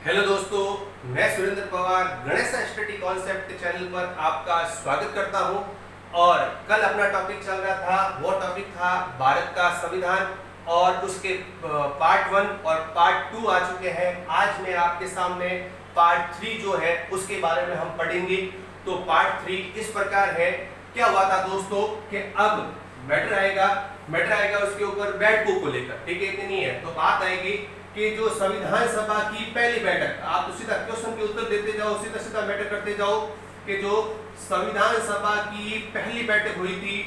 Hello दोस्तों, मैं Surendra Pawar Ganesh study concept channel पर आपका स्वागत करता हूं। और कल अपना टॉपिक चल रहा था, वो टॉपिक था भारत का संविधान और उसके पार्ट 1 और पार्ट 2 आ चुके हैं। आज मैं आपके सामने पार्ट 3 जो है उसके बारे में हम पढ़ेंगे। तो पार्ट 3 इस प्रकार है। क्या हुआ था दोस्तों कि अब मैटर आएगा उसके ऊपर बैठकों को लेकर, ठीक है, इतनी है। तो बात आएगी कि जो संविधान सभा की पहली बैठक, आप तो सीधा क्वेश्चन के उत्तर देते जाओ, सीधा सीधा मैटर करते जाओ कि जो संविधान सभा की पहली बैठक हुई थी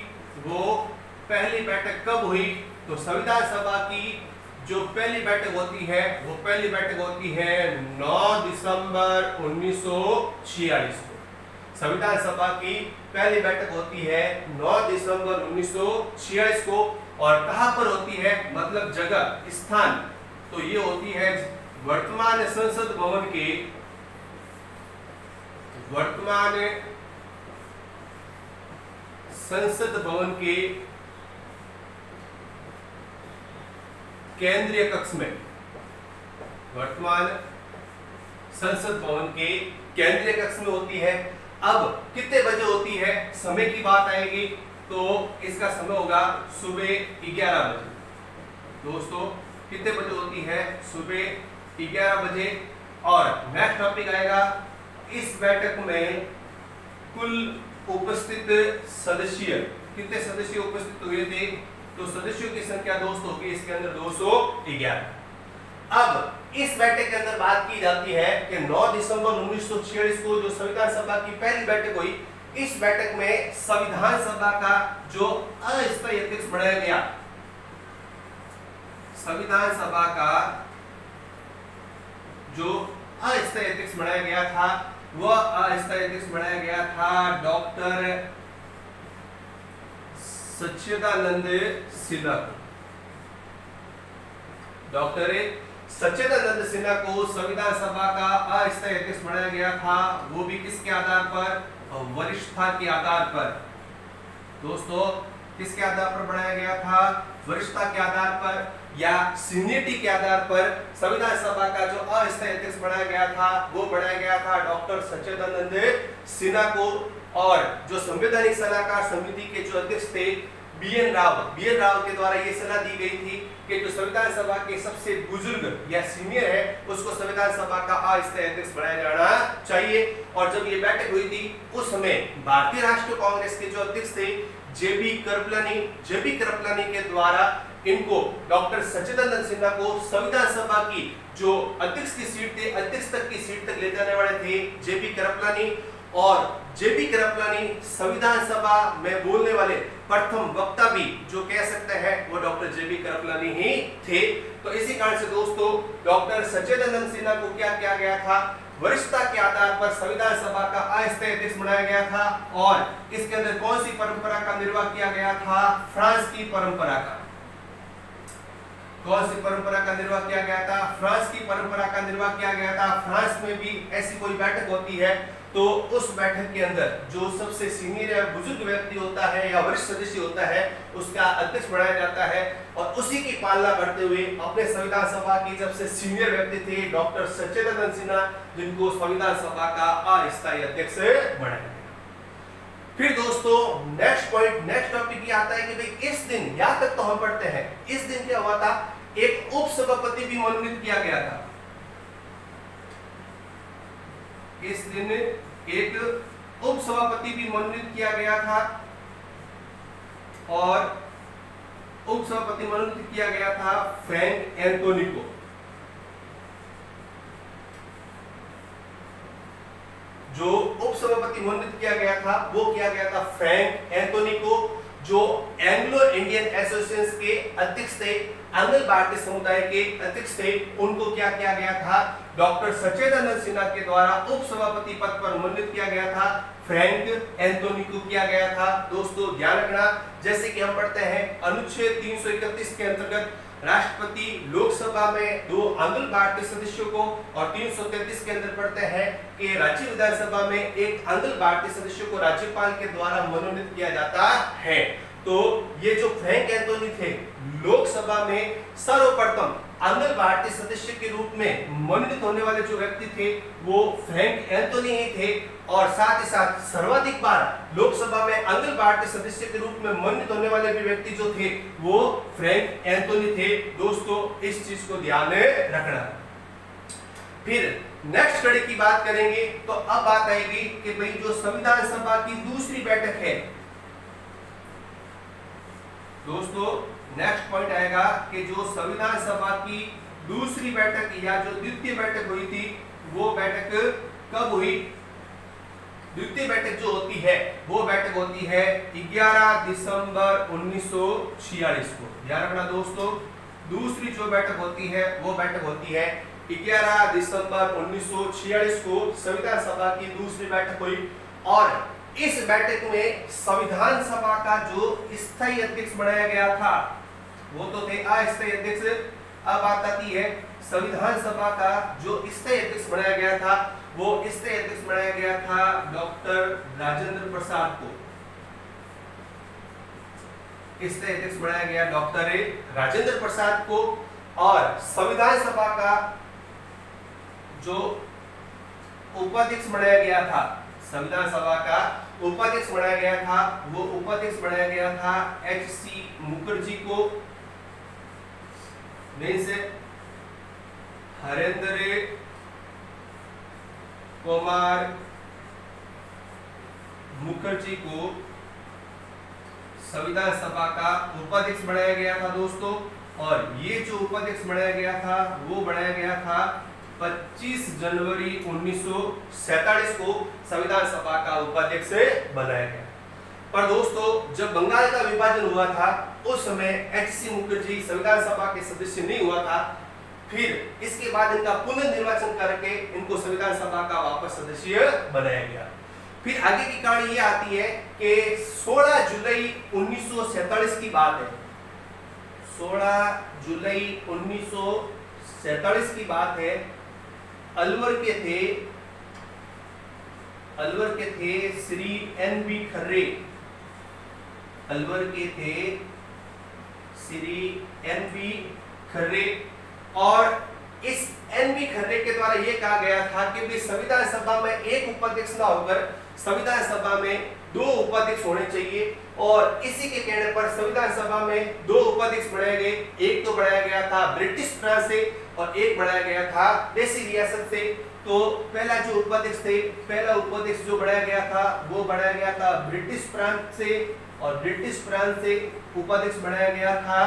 वो पहली बैठक कब हुई। तो संविधान सभा की जो पहली बैठक होती है वो पहली बैठक होती है 9 दिसंबर 1946 को। संविधान सभा की पहली बैठक होती है 9 दिसंबर 1946 को। और कहां पर होती है, मतलब जगह, स्थान, तो ये होती है वर्तमान संसद भवन के केंद्रीय कक्ष में। वर्तमान संसद भवन के केंद्रीय कक्ष में होती है। अब कितने बजे होती है, समय की बात आएगी तो इसका समय होगा सुबह 11 बजे। दोस्तों कितने बजे होती है, सुबह 11 बजे। और नेक्स्ट टॉपिक आएगा, इस बैठक में कुल उपस्थित सदस्य, कितने सदस्य उपस्थित हुए थे, तो सदस्यों की संख्या दोस्तों की इसके अंदर 211। अब इस बैठक के अंदर बात की जाती है कि 9 दिसंबर 1946 को जो संविधान सभा की पहली बैठक हुई, इस बैठक में संविधान सभा का जो अस्थायी अध्यक्ष बनाया गया, संविधान सभा का जो अस्थायी अध्यक्ष बनाया गया था, वह अस्थायी अध्यक्ष बनाया गया था डॉक्टर सच्चिदानंद सिन्हा को। डॉक्टर सच्चिदानंद सिन्हा को संविधान सभा का अस्थायी अध्यक्ष बनाया गया था। वो भी किसके आधार पर, वरिष्ठता के आधार पर। दोस्तों किसके आधार पर बनाया गया था, वरिष्ठता के आधार पर या सीनियरिटी के आधार पर संविधान सभा का जो अस्थायी अध्यक्ष बनाया गया था वो बनाया गया था डॉक्टर सच्चिदानंद सिन्हा को। और जो संवैधानिक सलाहकार समिति के जो अध्यक्ष थे बीएन राव के द्वारा ये सलाह दी गई थी कि जो संविधान सभा के सबसे बुजुर्ग या सीनियर है उसको संविधान सभा का अस्थायी अध्यक्ष बनाया जाना चाहिए। और जब ये बैठक हुई थी उस समय भारतीय राष्ट्रीय कांग्रेस के जो अध्यक्ष थे जेबी कृपलानी के द्वारा इनको डॉक्टर सच्चिदानंद सिन्हा को संविधान सभा की जो अध्यक्ष की सीट थी, अध्यक्ष तक की सीट तक ले जाने वाले थे जेबी कृपलानी। और जेबी कृपलानी संविधान सभा में बोलने वाले प्रथम वक्ता भी जो कह सकते हैं वो डॉक्टर जेबी कृपलानी ही थे। तो इसी कारण से दोस्तों डॉक्टर सच्चिदानंद सिन्हा को क्या किया गया था, वरिष्ठता के आधार पर संविधान सभा का अस्थायी अध्यक्ष बनाया गया था। और इसके अंदर कौन सी परंपरा का निर्वाह किया गया था, फ्रांस की परंपरा का। कौन सी परंपरा का निर्वाह किया गया था, फ्रांस की परंपरा का निर्वाह किया गया था। फ्रांस में भी ऐसी कोई बैठक होती है तो उस बैठक के अंदर जो सबसे सीनियर या बुजुर्ग व्यक्ति होता है या वरिष्ठ सदस्य होता है उसका अध्यक्ष बनाया जाता है। और उसी की पालना करते हुए अपने संविधान सभा की सबसे सीनियर व्यक्ति थे डॉक्टर सच्चिदानंद सिन्हा, जिनको संविधान सभा का अस्थायी अध्यक्ष बनाया गया। फिर दोस्तों नेक्स्ट टॉपिक ये आता है कि भाई इस दिन, यहां तक तो हम पढ़ते हैं, इस दिन क्या हुआ था, एक उपसभापति भी मनोनीत किया गया था। इस दिन एक उपसभापति भी मनोनीत किया गया था। और उपसभापति मनोनीत किया गया था फ्रैंक एंथोनी को। जो उपसभापति मनोनीत किया गया था वो किया गया था फ्रैंक एंथोनी को, जो एंग्लो इंडियन एसोसिएशन के अध्यक्ष थे, आंग्ल भारतीय समुदाय के अध्यक्ष थे। उनको क्या किया गया था, डॉक्टर सच्चिदानंद सिन्हा के द्वारा उपसभापति पद पर मनोनीत किया गया था, फ्रैंक एंथोनी को किया गया था। दोस्तों ध्यान रखना, जैसे कि हम पढ़ते हैं अनुच्छेद 331 के अंतर्गत राष्ट्रपति लोकसभा में 2 आंग्ल भारतीय सदस्यों को, और 333 के अंदर पढ़ते हैं कि राज्य विधानसभा में 1 आंग्ल भारतीय सदस्यों को राज्यपाल के द्वारा मनोनीत किया जाता है। तो ये जो फ्रैंक एंथोनी थे लोकसभा में सर्वप्रथम आंग्ल भारतीय सदस्य के रूप में मनोनीत होने वाले जो व्यक्ति थे वो फ्रैंक एंथोनी ही थे, और साथ ही साथ सर्वाधिक बार लोकसभा में आंग्ल भारतीय सदस्य के रूप में मनोनीत होने वाले भी व्यक्ति जो थे वो फ्रैंक एंथोनी थे। दोस्तों इस चीज को ध्यान में रखना। फिर नेक्स्ट कड़ी की बात करेंगे तो अब बात आएगी कि भाई जो संविधान सभा की दूसरी बैठक है, दोस्तों नेक्स्ट पॉइंट आएगा कि जो संविधान सभा की दूसरी बैठक या जो द्वितीय बैठक हुई थी वो बैठक कब हुई। द्वितीय बैठक जो होती है वो बैठक होती है 11 दिसंबर 1946 को। ध्यान रखना दोस्तों, दूसरी जो बैठक होती है वो बैठक होती है 11 दिसंबर 1946 को संविधान सभा की दूसरी बैठक हुई, और इस बैठक में संविधान सभा का जो स्थायी अध्यक्ष बनाया गया था वो तो थे अस्थायी अध्यक्ष। अब बात आती है संविधान सभा का जो स्थायी अध्यक्ष बनाया गया था वो स्थायी अध्यक्ष बनाया गया था डॉक्टर राजेंद्र प्रसाद को। स्थायी अध्यक्ष बनाया गया डॉक्टर राजेंद्र प्रसाद को, और संविधान सभा का जो उपाध्यक्ष बनाया गया था, संविधान सभा का उपाध्यक्ष बनाया गया था वो उपाध्यक्ष बनाया गया था एच.सी. मुखर्जी को। से हरेंद्र कुमार मुखर्जी को संविधान सभा का उपाध्यक्ष बनाया गया था दोस्तों, और ये जो उपाध्यक्ष बनाया गया था वो बनाया गया था 25 जनवरी 1947 को संविधान सभा का उपाध्यक्ष बनाया गया। पर दोस्तों जब बंगाल का विभाजन हुआ था उस समय एच.सी. मुखर्जी संविधान सभा के सदस्य नहीं हुआ था। फिर इसके बाद इनका पुनर्निर्वाचन करके इनको संविधान सभा का वापस सदस्य बनाया गया। फिर आगे की कहानी ये आती है कि 16 जुलाई 1947 की बात है। 16 जुलाई 1947 की बात है। अलवर के थे श्री एन.बी. खर्रे। अलवर के थे श्री एन.बी. खर्रे, और इस एन.बी. खर्रे के द्वारा यह कहा गया था कि भी संविधान सभा में एक उपाध्यक्ष ना होकर संविधान सभा में 2 उपाध्यक्ष होने चाहिए, और इसी के कहने पर संविधान सभा में 2 उपाध्यक्ष बनाए गए। एक तो बनाया गया था ब्रिटिश फ्रांस से और एक बनाया गया था देसी रियासत से। तो पहला जो उपाध्यक्ष थे, पहला उपाध्यक्ष जो बनाया गया था वो बनाया गया था ब्रिटिश फ्रांस से, और ब्रिटिश फ्रांस से उपाध्यक्ष बनाया गया था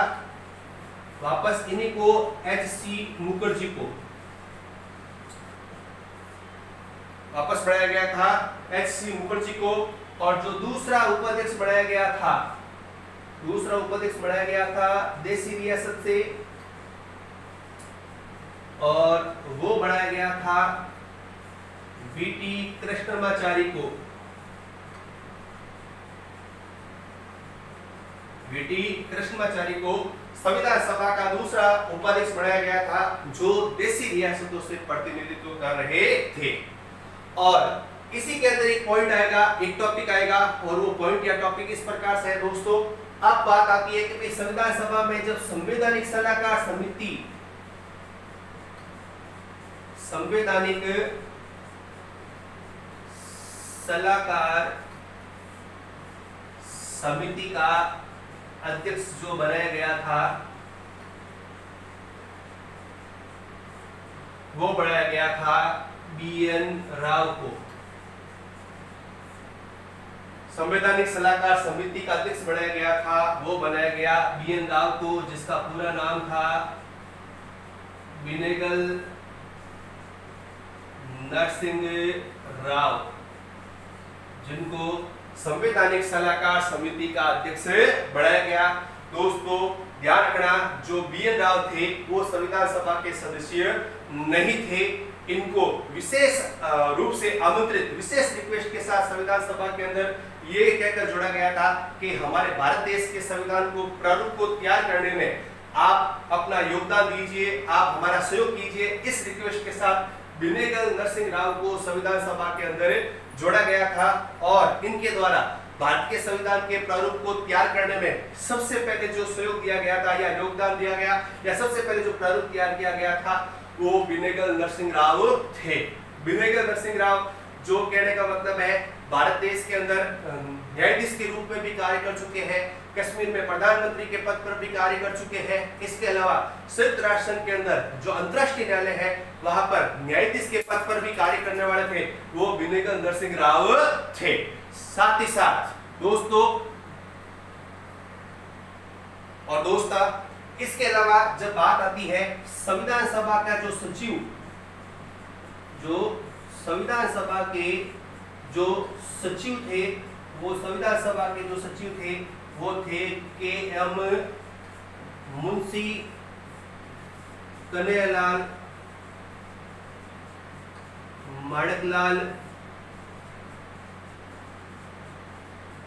वापस इन्हीं को एच.सी. मुखर्जी को वापस बनाया गया था एच.सी. मुखर्जी को। और जो दूसरा उपाध्यक्ष बनाया गया था देसी रियासत से, और वो बनाया गया था वी.टी. कृष्णमाचारी को। वी.टी. कृष्णमाचारी को संविधान सभा का दूसरा उपाध्यक्ष बनाया गया था जो देसी रियासतों से प्रतिनिधित्व कर रहे थे। और इसी के अंदर एक पॉइंट आएगा, एक टॉपिक आएगा, और वो पॉइंट या टॉपिक इस प्रकार से है दोस्तों। अब बात आती है कि संविधान सभा में जब संवैधानिक सलाहकार समिति का अध्यक्ष जो बनाया गया था वो बनाया गया था बी.एन. राव को। संवैधानिक सलाहकार समिति का अध्यक्ष बनाया गया था वो बनाया गया बी.एन. राव को, जिसका पूरा नाम था बिनेगल नरसिंह राव, जिनको संवैधानिक सलाहकार समिति का अध्यक्ष बनाया गया। दोस्तों ध्यान रखना, जो बी.एन. राव थे वो संविधान सभा के सदस्य नहीं थे। इनको विशेष रूप से आमंत्रित, विशेष रिक्वेस्ट के साथ संविधान सभा के अंदर ये कहकर जोड़ा गया था कि हमारे भारत देश के संविधान को प्रारूप को तैयार करने में आप अपना योगदान दीजिए, आप हमारा सहयोग कीजिए। इस रिक्वेस्ट के साथ बिनेगल नरसिंह राव को संविधान सभा के अंदर जोड़ा गया था, और इनके द्वारा भारत के संविधान के प्रारूप को तैयार करने में सबसे पहले जो सहयोग दिया गया था या योगदान दिया गया या सबसे पहले जो प्रारूप तैयार किया गया था वो बिनेगल नरसिंह राव थे। बिनेगल नरसिंह राव जो कहने का मतलब है भारत देश के अंदर न्यायाधीश के रूप में भी कार्य कर चुके हैं, कश्मीर में प्रधानमंत्री के पद पर भी कार्य कर चुके हैं। इसके अलावा संयुक्त राष्ट्र संघ के अंदर जो अंतर्राष्ट्रीय न्यायालय है वहां पर न्यायाधीश के पद पर भी कार्य करने वाले थे, वो बिनेगल नरसिंह राव थे। साथ ही साथ दोस्तों और दोस्ता, इसके अलावा जब बात आती है संविधान सभा का जो सचिव, जो संविधान सभा के जो सचिव थे, वो संविधान सभा के जो सचिव थे वो थे के.एम. मुंशी, कन्हैयालाल,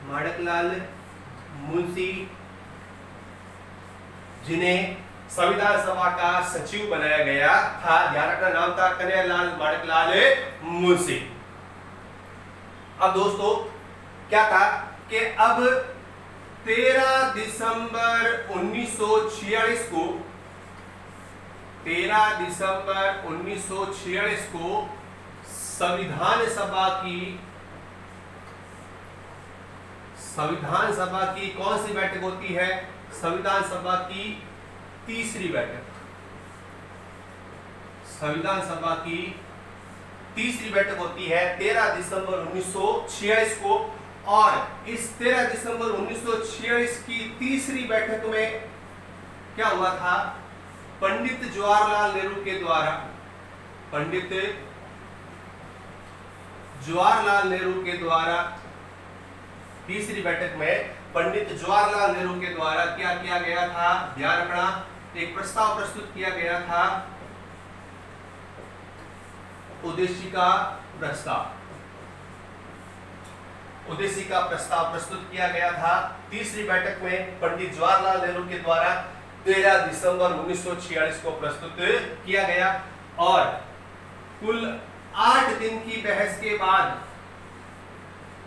माणकलाल मुंशी, जिन्हें संविधान सभा का सचिव बनाया गया था। ध्यान रखना, नाम था कन्हैयालाल माणकलाल मुंशी। अब दोस्तों क्या था कि अब 13 दिसंबर 1946 को 13 दिसंबर 1946 को संविधान सभा की कौन सी बैठक होती है? संविधान सभा की तीसरी बैठक। संविधान सभा की तीसरी बैठक होती है 13 दिसंबर 1946 को। और इस 13 दिसंबर 1946 की तीसरी बैठक में क्या हुआ था? पंडित जवाहरलाल नेहरू के द्वारा, पंडित जवाहरलाल नेहरू के द्वारा तीसरी बैठक में पंडित जवाहरलाल नेहरू के द्वारा क्या किया गया था? ध्यान रखना, एक प्रस्ताव प्रस्तुत किया गया था, उद्देशिका प्रस्ताव। उद्देशिका प्रस्ताव प्रस्तुत किया गया था तीसरी बैठक में पंडित जवाहरलाल नेहरू के द्वारा 13 दिसंबर 1946 को प्रस्तुत किया गया। और कुल 8 दिन की बहस के बाद,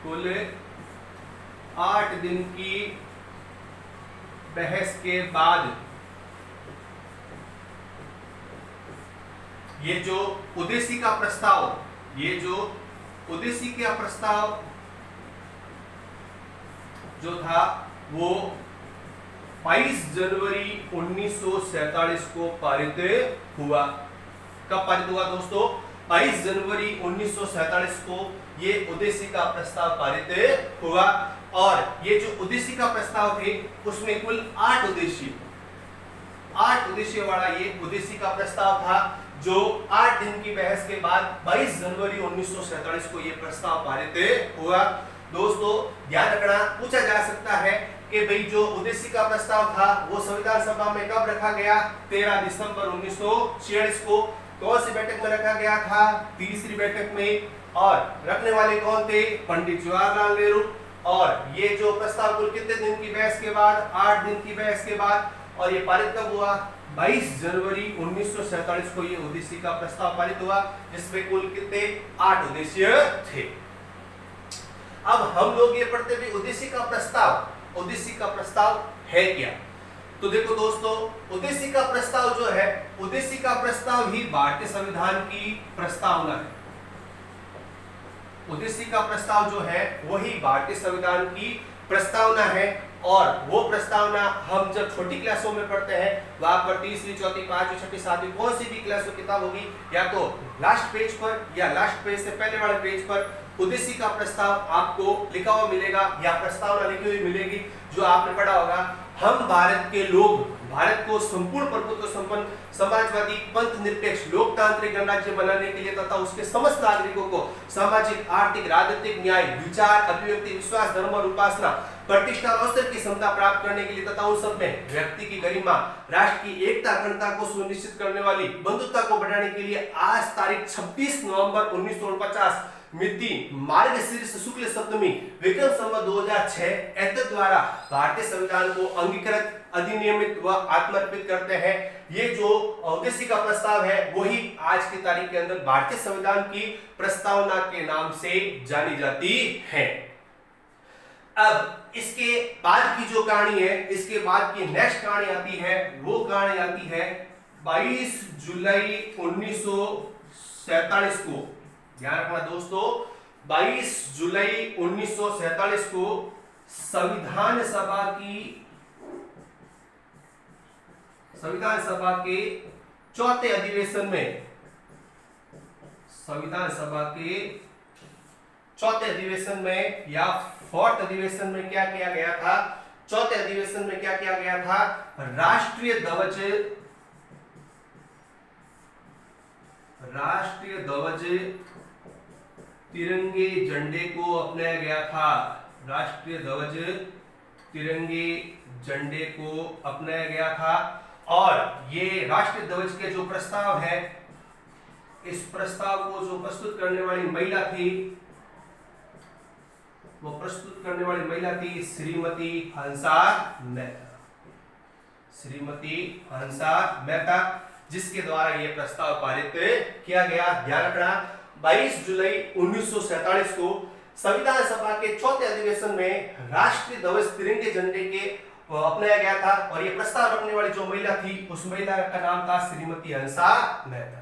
कुल 8 दिन की बहस के बाद ये जो उद्देशिका प्रस्ताव, ये जो उद्देशिका प्रस्ताव जो था वो 22 जनवरी 1947 को पारित हुआ। कब पारित हुआ दोस्तों? 22 जनवरी 1947 को ये उद्देशिका प्रस्ताव पारित हुआ। और ये जो उद्देशिका प्रस्ताव थे उसमें कुल 8 उद्देश्य वाला ये उद्देशिका प्रस्ताव था, जो 8 दिन की बहस के बाद 22 जनवरी 1947 को ये प्रस्ताव पारित हुआ। दोस्तों ध्यान रखना, पूछा जा सकता है कि भाई जो उद्देशिका प्रस्ताव था वो संविधान सभा में कब रखा गया? 13 दिसंबर 1946 को। कौन सी बैठक में रखा गया था? तीसरी बैठक में। और रखने वाले कौन थे? पंडित जवाहरलाल नेहरू। और ये जो प्रस्ताव कुल कितने दिन की बहस के बाद? 8 दिन की बहस के बाद। और ये पारित कब हुआ? 22 जनवरी 1947 को ये उद्देशिका प्रस्ताव पारित हुआ, जिसमें कुल कितने? 8 उद्देश्य थे। अब हम लोग ये पढ़ते भी उद्देशिका प्रस्ताव। उद्देशिका प्रस्ताव है क्या? तो देखो दोस्तों, उद्देशिका प्रस्ताव जो है, उद्देशिका प्रस्ताव ही भारतीय संविधान की प्रस्तावना है। उद्देशिका प्रस्ताव जो है वही भारतीय संविधान की प्रस्तावना है। और वो प्रस्तावना हम जब छोटी क्लासों में पढ़ते हैं, वहां पर तीसरी, चौथी, पांचवी, छठी, सातवीं कौन सी भी क्लास की किताब होगी, या तो लास्ट पेज पर या लास्ट पेज से पहले वाले पेज पर उद्देशिका प्रस्ताव आपको लिखा हुआ मिलेगा या प्रस्तावना लिखी हुई मिलेगी, जो आपने पढ़ा होगा। हम भारत के लोग भारत को संपूर्ण प्रभुत्व संपन्न समाजवादी पंथ निरपेक्ष लोकतांत्रिक गणराज्य बनाने के लिए तथा उसके समस्त नागरिकों को सामाजिक, आर्थिक, राजनीतिक न्याय, विचार, अभिव्यक्ति, विश्वास, धर्म और उपासना, प्रतिष्ठा और अवसर की क्षमता प्राप्त करने के लिए तथा उन सब में व्यक्ति की गरिमा, राष्ट्र की एकता, अखंडता को सुनिश्चित करने वाली बंधुता को बढ़ाने के लिए आज तारीख 26 नवंबर 1949 मिति मार्गशीर्ष शुक्ल सप्तमी विक्रम संवत 2006 एतद द्वारा भारतीय संविधान को अंगीकृत, अधिनियमित व आत्मर्पित करते हैं। ये जो उद्देशिका प्रस्ताव है वही आज की तारीख के अंदर भारतीय संविधान की प्रस्तावना के नाम से जानी जाती है। अब इसके बाद की जो कहानी है, इसके बाद की नेक्स्ट कहानी आती है, वो कहानी आती है 22 जुलाई 1947 को। ध्यान रखना दोस्तों, 22 जुलाई 1947 को संविधान सभा के चौथे अधिवेशन में, संविधान सभा के चौथे अधिवेशन में या फोर्थ अधिवेशन में क्या किया गया था? चौथे अधिवेशन में क्या किया गया था? राष्ट्रीय ध्वज तिरंगे झंडे को अपनाया गया था। राष्ट्रीय ध्वज तिरंगे झंडे को अपनाया गया था। और ये राष्ट्रीय ध्वज के जो प्रस्ताव है, इस प्रस्ताव को जो प्रस्तुत करने वाली महिला थी, वो प्रस्तुत करने वाली महिला थी श्रीमती हंसा मेहता। श्रीमती हंसा मेहता, जिसके द्वारा यह प्रस्ताव पारित किया गया। ध्यान रखना, 22 जुलाई 1947 को संविधान सभा के चौथे अधिवेशन में राष्ट्रीय ध्वज तिरंगे झंडे के अपनाया गया था। और यह प्रस्ताव रखने वाली जो महिला थी, उस महिला का नाम था श्रीमती हंसा मेहता।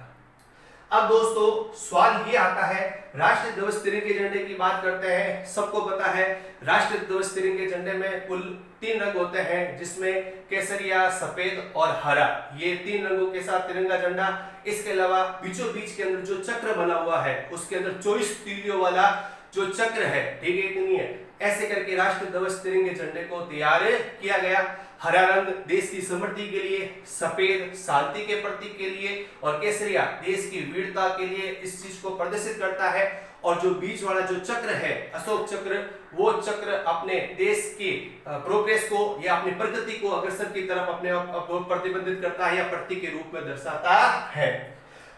अब दोस्तों सवाल ये आता है, राष्ट्रीय ध्वज तिरंगे झंडे की बात करते हैं। सबको पता है राष्ट्रीय ध्वज तिरंगे झंडे में कुल 3 रंग होते हैं, जिसमें केसरिया, सफेद और हरा, ये 3 रंगों के साथ तिरंगा झंडा। इसके अलावा बीचों बीच के अंदर जो चक्र बना हुआ है, उसके अंदर 24 तीलियों वाला जो चक्र है, ठीक है कि नहीं है, ऐसे करके राष्ट्रीय ध्वज तिरंगे झंडे को तैयार किया गया। हरा रंग देश की समृद्धि के लिए, सफेद शांति के प्रतीक के लिए, और केसरिया देश की वीरता के लिए इस चीज को प्रदर्शित करता है। और जो बीच वाला जो चक्र है, अशोक चक्र, वो चक्र अपने देश की प्रोग्रेस को या अपनी प्रगति को अग्रसर की तरफ अपने आप प्रतिबंधित करता है या प्रतीक के रूप में दर्शाता है।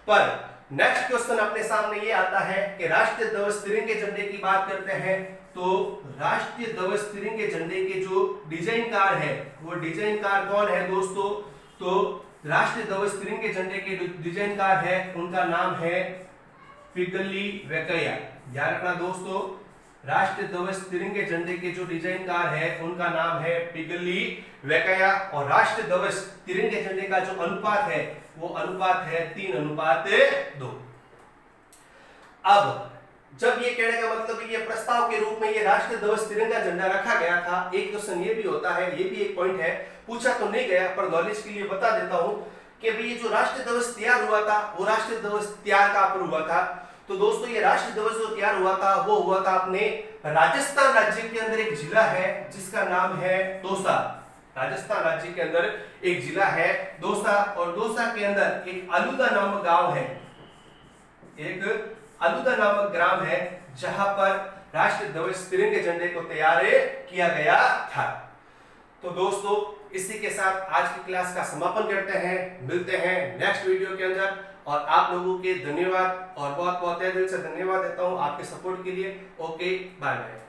पर नेक्स्ट क्वेश्चन अपने सामने ये आता है कि राष्ट्रीय ध्वज तिरंगे झंडे की बात करते हैं, तो राष्ट्रीय ध्वज तिरंगे झंडे के जो डिजाइनकार है, वो डिजाइनकार कौन है दोस्तों? तो राष्ट्रीय ध्वज तिरंगे झंडे के डिजाइनकार है, उनका नाम है पिगली वेंकैया। ध्यान रखना दोस्तों, राष्ट्रीय ध्वज तिरंगे झंडे के जो डिजाइनकार है, उनका नाम है पिगली वेंकैया। और राष्ट्रीय ध्वज तिरंगे झंडे का जो अनुपात है, वो अनुपात है 3:2। अब जब ये कहने का मतलब ये प्रस्ताव के रूप में ये राष्ट्रीय ध्वज तिरंगा झंडा रखा गया था, एक क्वेश्चन ये भी होता है, ये भी एक पॉइंट है, पूछा तो नहीं गया पर नॉलेज के लिए बता देता हूं कि भाई ये जो राष्ट्रीय ध्वज तैयार हुआ था, वो राष्ट्रीय ध्वज तैयार कहां पर हुआ था? तो दोस्तों ये राष्ट्रीय ध्वज जो तैयार हुआ था, वो हुआ था अपने राजस्थान राज्य के अंदर एक जिला है जिसका नाम है दौसा। राजस्थान राज्य के अंदर एक जिला है दौसा, और दौसा के अंदर एक अलूदा नामक गांव है, एक अलूदा नामक ग्राम है, जहां पर राष्ट्रीय ध्वज तिरंगे झंडे को तैयार किया गया था। तो दोस्तों इसी के साथ आज की क्लास का समापन करते हैं, मिलते हैं नेक्स्ट वीडियो के अंदर। और आप लोगों के धन्यवाद, और बहुत बहुत तहे दिल से धन्यवाद देता हूं आपके सपोर्ट के लिए। Okay, bye bye.